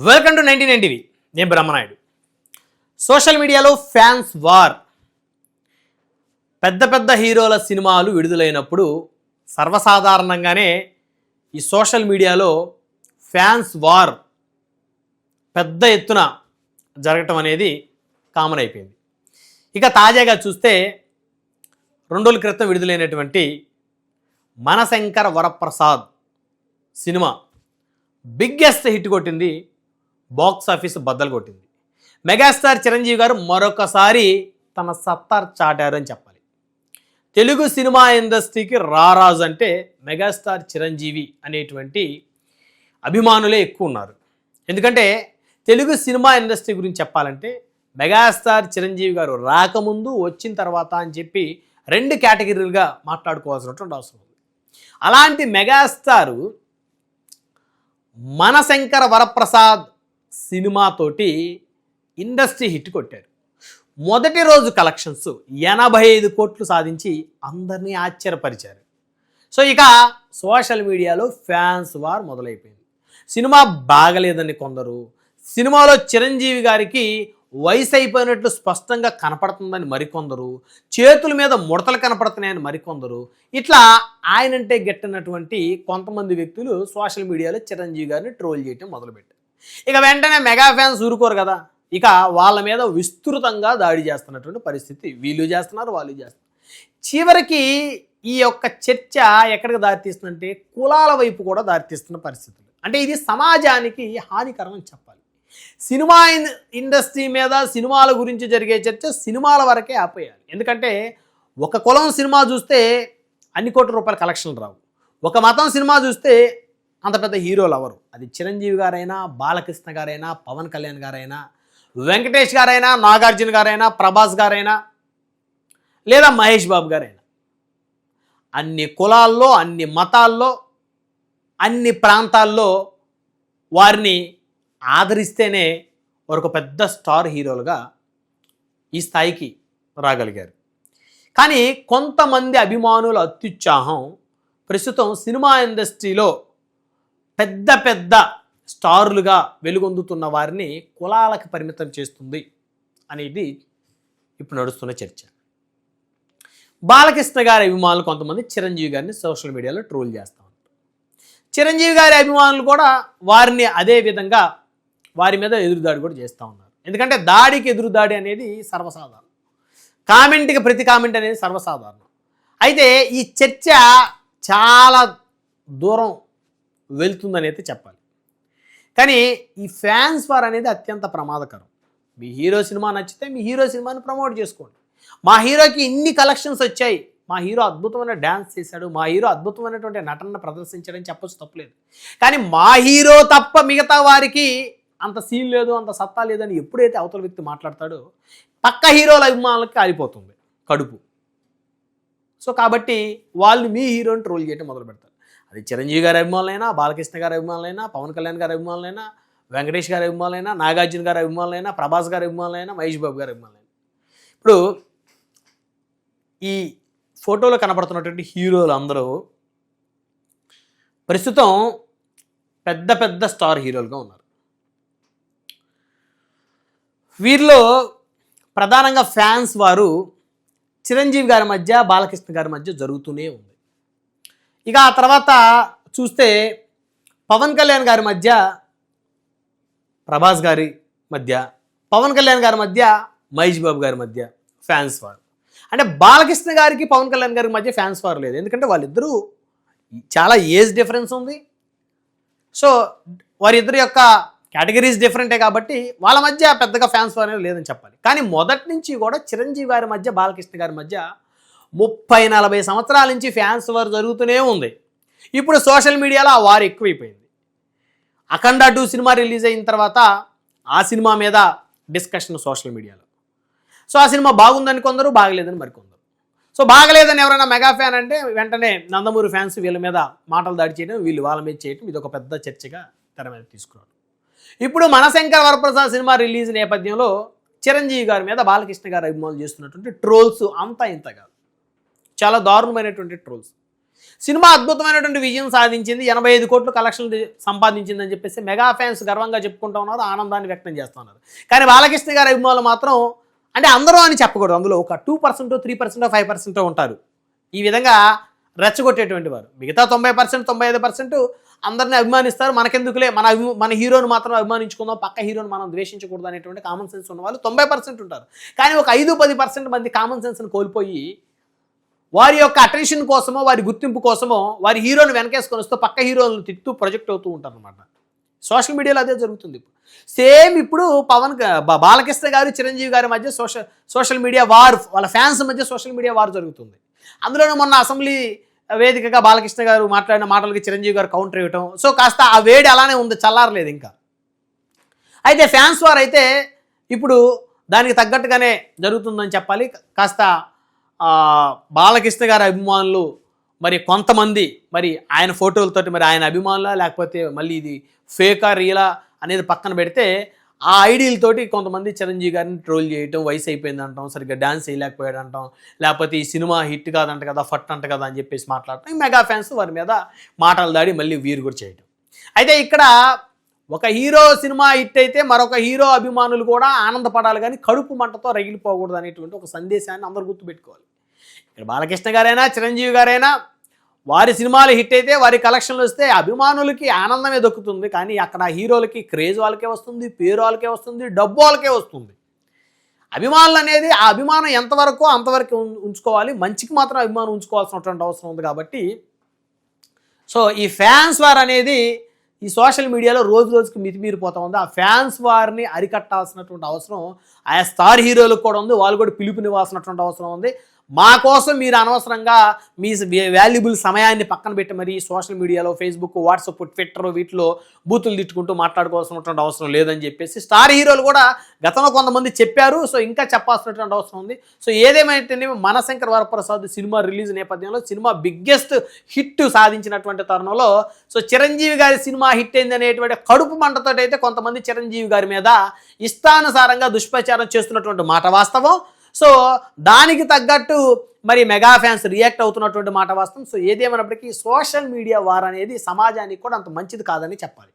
Welcome to 99 TV. నేను Brahmanaidu. Social మీడియాలో fans war. పెద్ద పెద్ద హీరోల సినిమాలు విడుదలైనప్పుడు సర్వసాధారణంగానే ఈ సోషల్ మీడియాలో ఫ్యాన్స్ వార్ పెద్ద ఎత్తున జరగటం అనేది కామన్ అయిపోయింది. ఇక తాజాగా చూస్తే 2 రోజుల క్రితం విడుదలైనటువంటి మనశంకర వరప్రసాద్ సినిమా బిగ్గెస్ట్ హిట్ కొట్టింది. బాక్స్ ఆఫీస్ బద్దలు కొట్టింది. మెగాస్టార్ చిరంజీవి గారు మరొకసారి తన సత్తా చాటారు అని చెప్పాలి. తెలుగు సినిమా ఇండస్ట్రీకి రారాజు అంటే మెగాస్టార్ చిరంజీవి అనేటువంటి అభిమానులే ఎక్కువ ఉన్నారు. ఎందుకంటే తెలుగు సినిమా ఇండస్ట్రీ గురించి చెప్పాలంటే మెగాస్టార్ చిరంజీవి గారు రాకముందు వచ్చిన తర్వాత అని చెప్పి 2 కేటగిరీలుగా మాట్లాడుకోవాల్సినటువంటి అవసరం ఉంది. అలాంటి మెగాస్టారు మనశంకర వరప్రసాద్ సినిమాతోటి ఇండస్ట్రీ హిట్ కొట్టారు. మొదటి రోజు కలెక్షన్స్ 85 కోట్లు సాధించి అందరినీ ఆశ్చర్యపరిచారు. సో ఇక సోషల్ మీడియాలో ఫ్యాన్స్ వార్ మొదలైపోయింది. సినిమా బాగలేదని కొందరు, సినిమాలో చిరంజీవి గారికి వయసు అయిపోయినట్లు స్పష్టంగా కనపడుతుందని మరికొందరు, చేతుల మీద ముడతలు కనపడుతున్నాయని మరికొందరు, ఇట్లా ఆయనంటే గెట్టనటువంటి కొంతమంది వ్యక్తులు సోషల్ మీడియాలో చిరంజీవి గారిని ట్రోల్ చేయటం మొదలుపెట్టారు. ఇక వెంటనే మెగా ఫ్యాన్స్ ఊరుకోరు కదా, ఇక వాళ్ళ మీద విస్తృతంగా దాడి చేస్తున్నటువంటి పరిస్థితి వీళ్ళు చేస్తున్నారు, వాళ్ళు చేస్తున్నారు. చివరికి ఈ యొక్క చర్చ ఎక్కడికి దారితీస్తుందంటే కులాల వైపు కూడా దారితీస్తున్న పరిస్థితులు. అంటే ఇది సమాజానికి హానికరం అని చెప్పాలి. సినిమా ఇండస్ట్రీ మీద సినిమాల గురించి జరిగే చర్చ సినిమాల వరకే ఆపేయాలి. ఎందుకంటే ఒక కులం సినిమా చూస్తే అన్ని కోట్ల రూపాయల కలెక్షన్లు రావు. ఒక మతం సినిమా చూస్తే అంత పెద్ద హీరోలు ఎవరు, అది చిరంజీవి గారైనా, బాలకృష్ణ గారైనా, పవన్ కళ్యాణ్ గారైనా, వెంకటేష్ గారైనా, నాగార్జున గారైనా, ప్రభాస్ గారైనా, లేదా మహేష్ బాబు గారైనా, అన్ని కులాల్లో, అన్ని మతాల్లో, అన్ని ప్రాంతాల్లో వారిని ఆదరిస్తేనే ఒక పెద్ద స్టార్ హీరోలుగా ఈ స్థాయికి రాగలిగారు. కానీ కొంతమంది అభిమానుల అత్యుత్సాహం ప్రస్తుతం సినిమా ఇండస్ట్రీలో పెద్ద పెద్ద స్టార్లుగా వెలుగొందుతున్న వారిని కులాలకు పరిమితం చేస్తుంది అనేది ఇప్పుడు నడుస్తున్న చర్చ. బాలకృష్ణ గారి అభిమానులు కొంతమంది చిరంజీవి గారిని సోషల్ మీడియాలో ట్రోల్ చేస్తూ ఉంటారు. చిరంజీవి గారి అభిమానులు కూడా వారిని అదే విధంగా వారి మీద ఎదురుదాడి కూడా చేస్తూ ఉన్నారు. ఎందుకంటే దాడికి ఎదురుదాడి అనేది సర్వసాధారణం, కామెంట్కి ప్రతి కామెంట్ అనేది సర్వసాధారణం. అయితే ఈ చర్చ చాలా దూరం వెళ్తుందని అయితే చెప్పాలి. కానీ ఈ ఫ్యాన్స్ వార్ అనేది అత్యంత ప్రమాదకరం. మీ హీరో సినిమా నచ్చితే మీ హీరో సినిమాని ప్రమోట్ చేసుకోండి. మా హీరోకి ఇన్ని కలెక్షన్స్ వచ్చాయి, మా హీరో అద్భుతమైన డ్యాన్స్ చేశాడు, మా హీరో అద్భుతమైనటువంటి నటన ప్రదర్శించాడని చెప్పొచ్చు, తప్పలేదు. కానీ మా హీరో తప్ప మిగతా వారికి అంత సీన్ లేదు, అంత సత్తా లేదని ఎప్పుడైతే అవతల వ్యక్తి మాట్లాడతాడో పక్క హీరోల అభిమానులకి కాలిపోతుంది కడుపు. సో కాబట్టి వాళ్ళు మీ హీరోని ట్రోల్ చేయడం మొదలు పెడతారు. అది చిరంజీవి గారి అభిమానులైనా, బాలకృష్ణ గారి అభిమానులైనా, పవన్ కళ్యాణ్ గారి అభిమానులైనా, వెంకటేష్ గారి అభిమానులైనా, నాగార్జున గారి అభిమానులైనా, ప్రభాస్ గారి అభిమానులైనా, మహేష్ బాబు గారి అభిమానులైనా. ఇప్పుడు ఈ ఫోటోలో కనపడుతున్నటువంటి హీరోలు అందరూ ప్రస్తుతం పెద్ద పెద్ద స్టార్ హీరోలుగా ఉన్నారు. వీరిలో ప్రధానంగా ఫ్యాన్స్ వారు చిరంజీవి గారి మధ్య, బాలకృష్ణ గారి మధ్య జరుగుతూనే ఉంది. ఇక ఆ తర్వాత చూస్తే పవన్ కళ్యాణ్ గారి మధ్య, ప్రభాస్ గారి మధ్య, పవన్ కళ్యాణ్ గారి మధ్య, మహేష్ బాబు గారి మధ్య ఫ్యాన్స్ వారు. అంటే బాలకృష్ణ గారికి పవన్ కళ్యాణ్ గారి మధ్య ఫ్యాన్స్ వారు లేదు. ఎందుకంటే వాళ్ళిద్దరూ చాలా ఏజ్ డిఫరెన్స్ ఉంది. సో వారిద్దరి యొక్క కేటగిరీస్ డిఫరెంటే కాబట్టి వాళ్ళ మధ్య పెద్దగా ఫ్యాన్స్ వార్ అనేది లేదని చెప్పాలి. కానీ మొదటి నుంచి కూడా చిరంజీవి గారి మధ్య, బాలకృష్ణ గారి మధ్య 30-40 సంవత్సరాల నుంచి ఫ్యాన్స్ వార్ జరుగుతూనే ఉంది. ఇప్పుడు సోషల్ మీడియాలో ఆ వారు ఎక్కువైపోయింది. అఖండ 2 సినిమా రిలీజ్ అయిన తర్వాత ఆ సినిమా మీద డిస్కషన్ సోషల్ మీడియాలో. సో ఆ సినిమా బాగుందని కొందరు, బాగలేదని మరికొందరు. సో బాగలేదని ఎవరైనా మెగా ఫ్యాన్ అంటే వెంటనే నందమూరి ఫ్యాన్స్ వీళ్ళ మీద మాటలు దాడి చేయడం, వీళ్ళు వాళ్ళ మీద చేయడం, ఇది ఒక పెద్ద చర్చగా తెర మీద తీసుకురావడం. ఇప్పుడు మనశంకర వరప్రసాద్ సినిమా రిలీజ్ నేపథ్యంలో చిరంజీవి గారి మీద బాలకృష్ణ గారి అభిమానులు చేస్తున్నటువంటి ట్రోల్స్ అంతా ఇంత కాదు, చాలా దారుణమైనటువంటి ట్రోల్స్. సినిమా అద్భుతమైనటువంటి విజయం సాధించింది, 85 కోట్లు కలెక్షన్లు సంపాదించిందని చెప్పేసి మెగా ఫ్యాన్స్ గర్వంగా చెప్పుకుంటూ ఉన్నారు, ఆనందాన్ని వ్యక్తం చేస్తున్నారు. కానీ బాలకృష్ణ గారి అభిమానులు మాత్రం, అంటే అందరూ అని చెప్పకూడదు, అందులో ఒక 2%, 3%, 5% ఉంటారు ఈ విధంగా రెచ్చగొట్టేటువంటి వారు. మిగతా 90%, 95% అందరిని అభిమానిస్తారు. మనకెందుకులే, మన హీరోని మాత్రం అభిమానించుకుందాం, పక్క హీరోని మనం ద్వేషించకూడదు అనేటువంటి కామన్ సెన్స్ ఉన్న వాళ్ళు 90% ఉంటారు. కానీ ఒక 5-10% మంది కామన్ సెన్స్ని కోల్పోయి వారి యొక్క అటెన్షన్ కోసమో, వారి గుర్తింపు కోసమో వారి హీరోని వెనకేసుకొని వస్తూ పక్క హీరోలను తిట్టుతూ ప్రొజెక్ట్ అవుతూ ఉంటారు అనమాట. సోషల్ మీడియాలో అదే జరుగుతుంది. సేమ్ ఇప్పుడు బాలకృష్ణ గారు, చిరంజీవి గారి మధ్య సోషల్ మీడియా వార్, వాళ్ళ ఫ్యాన్స్ మధ్య సోషల్ మీడియా వార్ జరుగుతుంది. అందులోనూ మొన్న అసెంబ్లీ వేదికగా బాలకృష్ణ గారు మాట్లాడిన మాటలకి చిరంజీవి గారు కౌంటర్ ఇవ్వటం, సో కాస్త ఆ వేడి అలానే ఉంది, చల్లారలేదు ఇంకా. అయితే ఫ్యాన్స్ వార్ అయితే ఇప్పుడు దానికి తగ్గట్టుగానే జరుగుతుందని చెప్పాలి. కాస్త బాలకృష్ణ గారి అభిమానులు మరి కొంతమంది మరి ఆయన ఫోటోలతోటి మరి ఆయన అభిమానులా లేకపోతే మళ్ళీ ఇది ఫేకా రియలా అనేది పక్కన పెడితే ఆ ఐడియాలతోటి కొంతమంది చిరంజీవి గారిని ట్రోల్ చేయటం, వయసు అయిపోయింది అంటాం, సరిగ్గా డ్యాన్స్ చేయలేకపోయాడు అంటాం, లేకపోతే ఈ సినిమా హిట్ కాదంట కదా, ఫట్ అంట కదా అని చెప్పేసి మాట్లాడటం, మెగా ఫ్యాన్స్ వారి మీద మాటలు దాడి మళ్ళీ వీరు కూడా చేయటం. అయితే ఇక్కడ ఒక హీరో సినిమా హిట్ అయితే మరొక హీరో అభిమానులు కూడా ఆనందపడాలి, కానీ కడుపు మంటతో రగిలిపోకూడదు అనేటువంటి ఒక సందేశాన్ని అందరూ గుర్తుపెట్టుకోవాలి. ఇక్కడ బాలకృష్ణ గారైనా చిరంజీవి గారైనా వారి సినిమాలు హిట్ అయితే, వారి కలెక్షన్లు వస్తే అభిమానులకి ఆనందమే దొక్కుతుంది. కానీ అక్కడ హీరోలకి క్రేజ్ వాళ్ళకే వస్తుంది, పేరు వాళ్ళకే వస్తుంది, డబ్బు వాళ్ళకే వస్తుంది. అభిమానులు అనేది ఆ అభిమానం ఎంతవరకు అంతవరకు ఉంచుకోవాలి, మంచికి మాత్రం అభిమానం ఉంచుకోవాల్సినటువంటి అవసరం ఉంది. కాబట్టి సో ఈ ఫ్యాన్స్ వార్ అనేది ఈ సోషల్ మీడియాలో రోజు రోజుకి మితిమీరిపోతూ ఉంది. ఆ ఫ్యాన్స్ వారిని అరికట్టాల్సినటువంటి అవసరం ఆయా స్టార్ హీరోలకు కూడా ఉంది. వాళ్ళు కూడా పిలుపునివ్వాల్సినటువంటి అవసరం ఉంది. మా కోసం మీరు అనవసరంగా మీ వాల్యుబుల్ సమయాన్ని పక్కన పెట్టి మరి సోషల్ మీడియాలో ఫేస్బుక్, వాట్సాప్, ట్విట్టర్ వీటిలో బూతులు తిట్టుకుంటూ మాట్లాడుకోవాల్సినటువంటి అవసరం లేదని చెప్పేసి స్టార్ హీరోలు కూడా గతంలో కొంతమంది చెప్పారు. సో ఇంకా చెప్పాల్సినటువంటి అవసరం ఉంది. సో ఏదేమైతేనే మనశంకర్ వరప్రసాద్ సినిమా రిలీజ్ నేపథ్యంలో సినిమా బిగ్గెస్ట్ హిట్ సాధించినటువంటి తరుణంలో సో చిరంజీవి గారి సినిమా హిట్ అయింది అనేటువంటి కడుపు మంటతో అయితే కొంతమంది చిరంజీవి గారి మీద ఇష్టానుసారంగా దుష్ప్రచారం చేస్తున్నటువంటి మాట వాస్తవం. సో దానికి తగ్గట్టు మరి మెగా ఫ్యాన్స్ రియాక్ట్ అవుతున్నటువంటి మాట వాస్తవం. సో ఏదేమైనప్పటికీ సోషల్ మీడియా వార్ అనేది సమాజానికి కూడా అంత మంచిది కాదని చెప్పాలి.